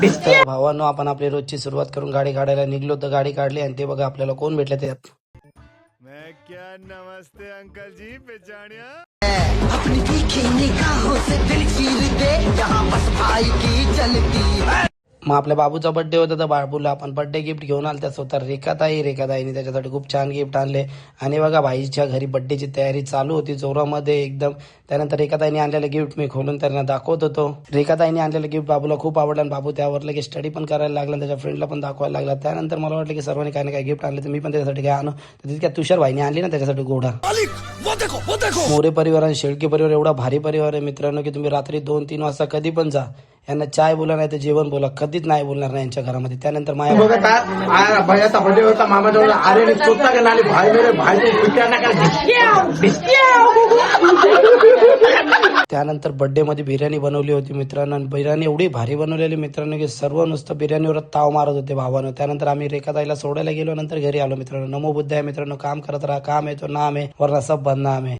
तर भावांनो, आपण आपली रोजची सुरुवात करून गाडी काढायला निघलो तर गाडी काढली आणि ते बघा आपल्याला कोण भेटले त्यात. मैं क्या नमस्ते अंकल जी पहचानिया अपनी तीखी निगाहों से दिल चीर दे यहाँ बस भाई की चलती है. मग आपल्या बाबूचा बर्थडे होता तर बाबूला आपण बर्थडे गिफ्ट घेऊन आलो. त्या स्वतः रेखाताईने त्याच्यासाठी खूप छान गिफ्ट आणले आणि बघा भाईच्या घरी बर्थडेची तयारी चालू होती जोरामध्ये एकदम. त्यानंतर रेखाताईने आणलेलं गिफ्ट मी खोलून त्यांना दाखवत होतो. रेखाताईने आणलेलं गिफ्ट बाबूला खूप आवडलं आणि बाबू त्यावर लगेच स्टडी पण करायला लागला आणि त्याच्या फ्रेंडला पण दाखवायला लागला. त्यानंतर मला वाटलं की सर्वांनी काही ना काही गिफ्ट आणले तर मी पण त्याच्यासाठी काय आणू. तर तितक्या तुषार भाईने आणली ना त्याच्यासाठी घोडा. मोरे परिवार आणि शेळके परिवार एवढा भारी परिवार आहे मित्रांनो की तुम्ही रात्री 2-3 वाजता कधी पण जा, यांना चाय बोला नाही तर जेवण बोला, कधीच नाही बोलणार नाही यांच्या घरामध्ये. त्यानंतर माया भैयाचा बर्थडे होता मामाजवळ आर्यने चोथा केला आणि भाई मेरे भाई त्यानंतर बर्थडे मध्ये बिर्याणी बनवली होती मित्रांनो आणि बिर्याणी एवढी भारी बनवलेली मित्रांनो की सर्व नुसतं बिर्याणीवर ताव मारत होते भावानं. त्यानंतर आम्ही रेखाताईला सोडायला गेलो, नंतर घरी आलो मित्रांनो. नमो बुद्धाय मित्रांनो, काम करत राहा, काम आहे तो नाम आहे वरना सब बदनाम आहे.